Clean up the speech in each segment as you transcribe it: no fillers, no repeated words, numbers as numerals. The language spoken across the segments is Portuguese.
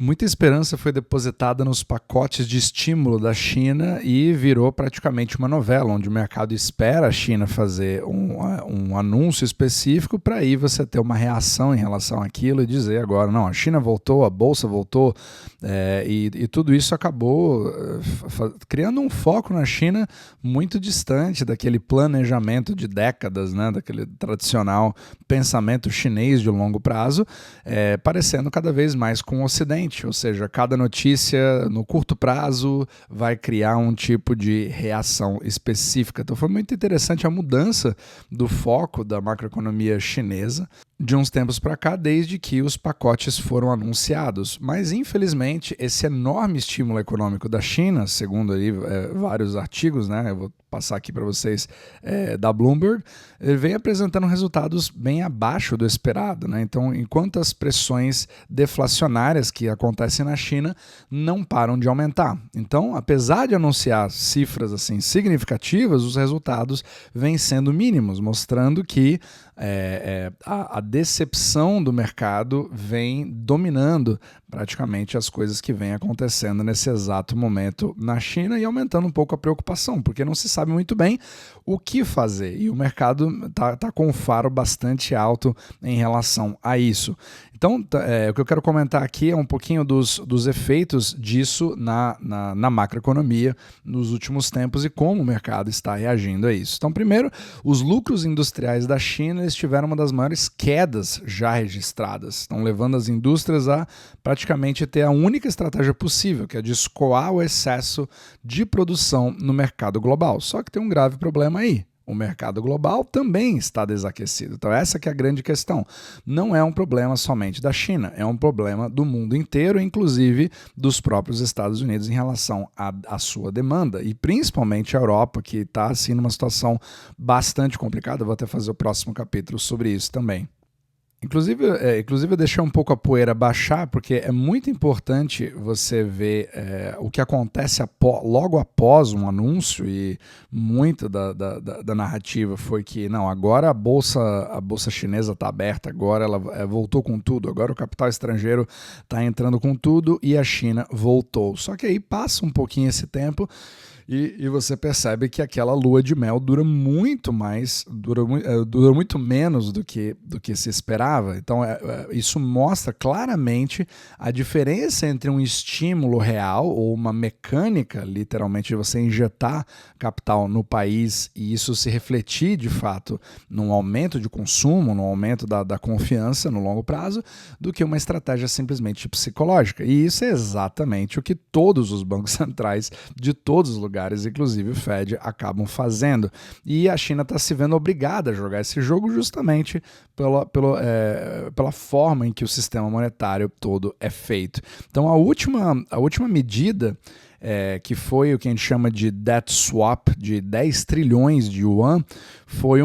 Muita esperança foi depositada nos pacotes de estímulo da China e virou praticamente uma novela, onde o mercado espera a China fazer um anúncio específico para aí você ter uma reação em relação àquilo e dizer agora, não, a China voltou, a Bolsa voltou, e tudo isso acabou criando um foco na China muito distante daquele planejamento de décadas, né, daquele tradicional pensamento chinês de longo prazo, parecendo cada vez mais com o Ocidente. Ou seja, cada notícia no curto prazo vai criar um tipo de reação específica. Então foi muito interessante a mudança do foco da macroeconomia chinesa de uns tempos para cá, desde que os pacotes foram anunciados. Mas, infelizmente, esse enorme estímulo econômico da China, segundo aí, vários artigos, né, eu vou passar aqui para vocês, da Bloomberg, ele vem apresentando resultados bem abaixo do esperado, né? Então, enquanto as pressões deflacionárias que acontecem na China não param de aumentar. Então, apesar de anunciar cifras assim significativas, os resultados vêm sendo mínimos, mostrando que a decepção do mercado vem dominando praticamente as coisas que vêm acontecendo nesse exato momento na China e aumentando um pouco a preocupação, porque não se sabe muito bem o que fazer e o mercado tá com um faro bastante alto em relação a isso. Então, o que eu quero comentar aqui é um pouquinho dos efeitos disso na macroeconomia nos últimos tempos e como o mercado está reagindo a isso. Então, primeiro, os lucros industriais da China eles tiveram uma das maiores quedas já registradas, estão levando as indústrias a praticamente ter a única estratégia possível, que é de escoar o excesso de produção no mercado global. Só que tem um grave problema aí. O mercado global também está desaquecido. Então essa que é a grande questão. Não é um problema somente da China, é um problema do mundo inteiro, inclusive dos próprios Estados Unidos em relação à sua demanda. E principalmente a Europa, que está assim numa situação bastante complicada. Eu vou até fazer o próximo capítulo sobre isso também. Inclusive eu deixei um pouco a poeira baixar, porque é muito importante você ver o que acontece logo após um anúncio, e muito da narrativa foi que não, agora a bolsa chinesa está aberta, agora ela voltou com tudo, agora o capital estrangeiro está entrando com tudo e a China voltou. Só que aí passa um pouquinho esse tempo e você percebe que aquela lua de mel dura muito menos do que se esperava. Então, isso mostra claramente a diferença entre um estímulo real ou uma mecânica, literalmente, de você injetar capital no país e isso se refletir, de fato, num aumento de consumo, num aumento da confiança no longo prazo, do que uma estratégia simplesmente psicológica. E isso é exatamente o que todos os bancos centrais de todos os lugares, inclusive o Fed, acabam fazendo. E a China está se vendo obrigada a jogar esse jogo justamente pela forma em que o sistema monetário todo é feito. Então a última medida, que foi o que a gente chama de debt swap, de 10 trilhões de yuan, foi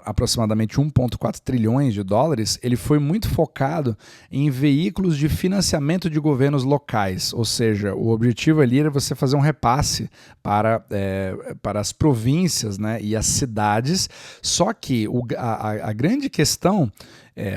aproximadamente 1,4 trilhões de dólares, ele foi muito focado em veículos de financiamento de governos locais, ou seja, o objetivo ali era você fazer um repasse para as províncias, né, e as cidades, só que a grande questão,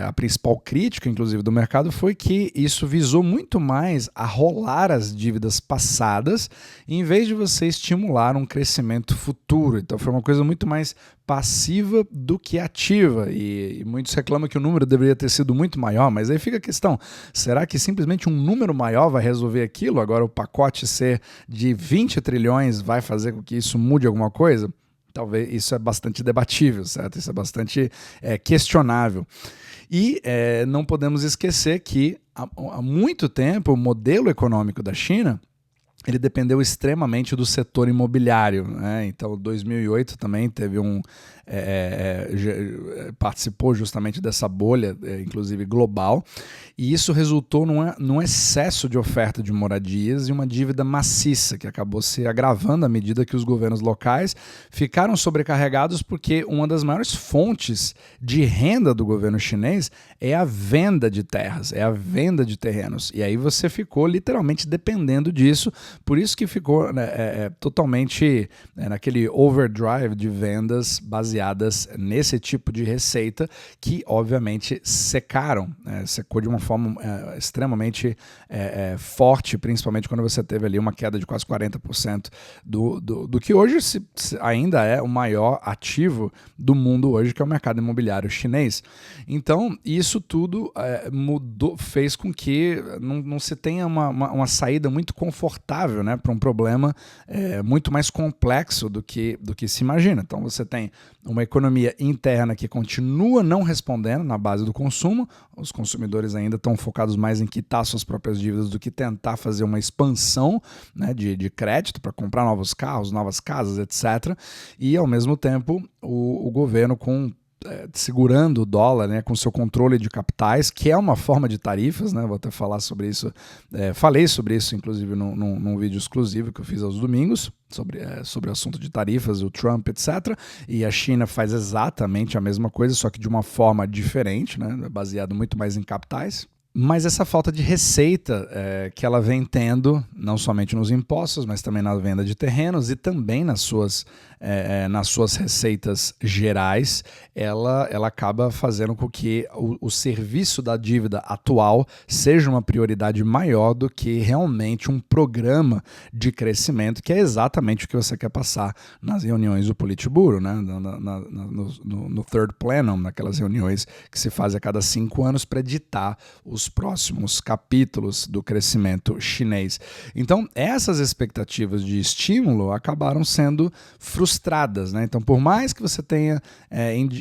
a principal crítica, inclusive, do mercado foi que isso visou muito mais a rolar as dívidas passadas, em vez de você estimular um crescimento futuro. Então foi uma coisa muito mais passiva do que ativa, e muitos reclamam que o número deveria ter sido muito maior, mas aí fica a questão, será que simplesmente um número maior vai resolver aquilo? Agora o pacote ser de 20 trilhões vai fazer com que isso mude alguma coisa? Talvez isso é bastante debatível, certo? Isso é bastante questionável. E não podemos esquecer que há muito tempo o modelo econômico da China ele dependeu extremamente do setor imobiliário, né? Então, 2008 também teve participou justamente dessa bolha, inclusive global, e isso resultou num excesso de oferta de moradias e uma dívida maciça que acabou se agravando à medida que os governos locais ficaram sobrecarregados, porque uma das maiores fontes de renda do governo chinês é a venda de terras, é a venda de terrenos, e aí você ficou literalmente dependendo disso, por isso que ficou, né, totalmente naquele overdrive de vendas baseadas nesse tipo de receita que, obviamente, secaram, secou de uma forma extremamente forte, principalmente quando você teve ali uma queda de quase 40% do que hoje ainda é o maior ativo do mundo hoje, que é o mercado imobiliário chinês. Então, isso tudo fez com que não se tenha uma saída muito confortável, né, para um problema muito mais complexo do que se imagina. Então, você tem uma economia interna que continua não respondendo na base do consumo, os consumidores ainda estão focados mais em quitar suas próprias dívidas do que tentar fazer uma expansão, né, de crédito para comprar novos carros, novas casas, etc. E, ao mesmo tempo, o governo segurando o dólar, né, com seu controle de capitais, que é uma forma de tarifas, né, vou até falar sobre isso, falei sobre isso inclusive num vídeo exclusivo que eu fiz aos domingos, sobre o assunto de tarifas, o Trump, etc. E a China faz exatamente a mesma coisa, só que de uma forma diferente, né, baseado muito mais em capitais. Mas essa falta de receita que ela vem tendo, não somente nos impostos, mas também na venda de terrenos e também nas suas receitas gerais, ela acaba fazendo com que o serviço da dívida atual seja uma prioridade maior do que realmente um programa de crescimento, que é exatamente o que você quer passar nas reuniões do Politburo, né? no Third Plenum, naquelas reuniões que se fazem a cada 5 anos para ditar os próximos capítulos do crescimento chinês. Então, essas expectativas de estímulo acabaram sendo frustradas, né? Então, por mais que você tenha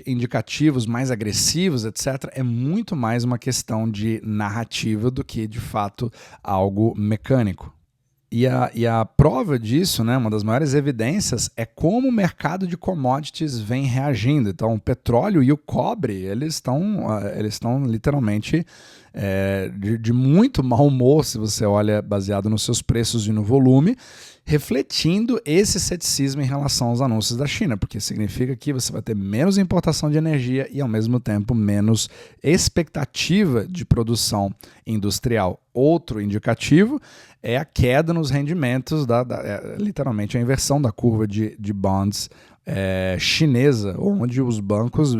indicativos mais agressivos, etc., é muito mais uma questão de narrativa do que, de fato, algo mecânico. E a prova disso, né, uma das maiores evidências, é como o mercado de commodities vem reagindo. Então, o petróleo e o cobre, eles estão literalmente de muito mau humor, se você olha baseado nos seus preços e no volume, refletindo esse ceticismo em relação aos anúncios da China, porque significa que você vai ter menos importação de energia e, ao mesmo tempo, menos expectativa de produção industrial. Outro indicativo é a queda nos rendimentos, literalmente a inversão da curva de bonds chinesa, onde os bancos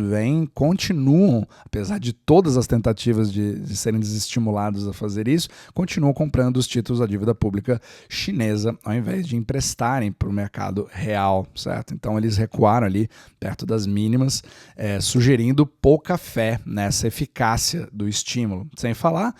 continuam, apesar de todas as tentativas de serem desestimulados a fazer isso, continuam comprando os títulos da dívida pública chinesa, ao invés de emprestarem para o mercado real, certo? Então eles recuaram ali perto das mínimas, sugerindo pouca fé nessa eficácia do estímulo. Sem falar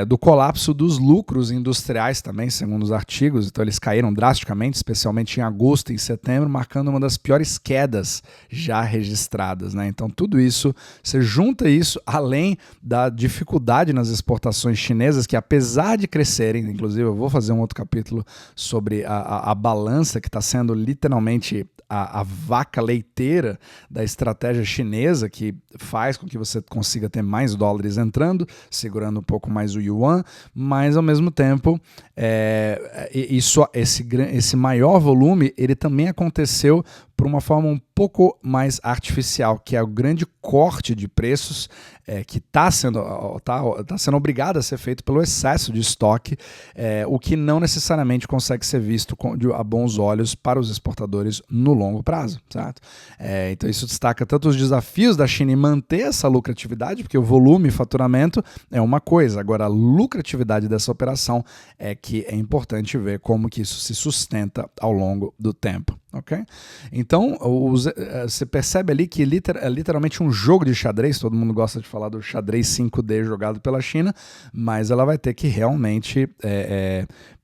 do colapso dos lucros industriais também, segundo os artigos. Então eles caíram drasticamente, especialmente em agosto e em setembro, marcando uma das piores quedas já registradas, né? Então tudo isso, você junta isso, além da dificuldade nas exportações chinesas, que apesar de crescerem, inclusive eu vou fazer um outro capítulo sobre a balança que está sendo literalmente a vaca leiteira da estratégia chinesa, que faz com que você consiga ter mais dólares entrando, segurando um pouco mais o yuan, mas ao mesmo tempo esse maior volume ele também aconteceu por uma forma um pouco mais artificial, que é o grande corte de preços que está sendo obrigado a ser feito pelo excesso de estoque, o que não necessariamente consegue ser visto a bons olhos para os exportadores no longo prazo, certo? Então isso destaca tanto os desafios da China em manter essa lucratividade, porque o volume e faturamento é uma coisa, agora a lucratividade dessa operação é que é importante ver como que isso se sustenta ao longo do tempo. Okay? Então, você percebe ali que é literalmente um jogo de xadrez. Todo mundo gosta de falar do xadrez 5D jogado pela China, mas ela vai ter que realmente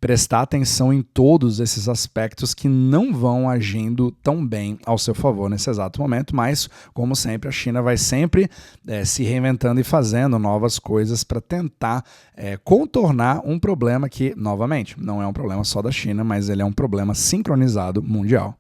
prestar atenção em todos esses aspectos que não vão agindo tão bem ao seu favor nesse exato momento, mas, como sempre, a China vai sempre se reinventando e fazendo novas coisas para tentar contornar um problema que, novamente, não é um problema só da China, mas ele é um problema sincronizado mundial.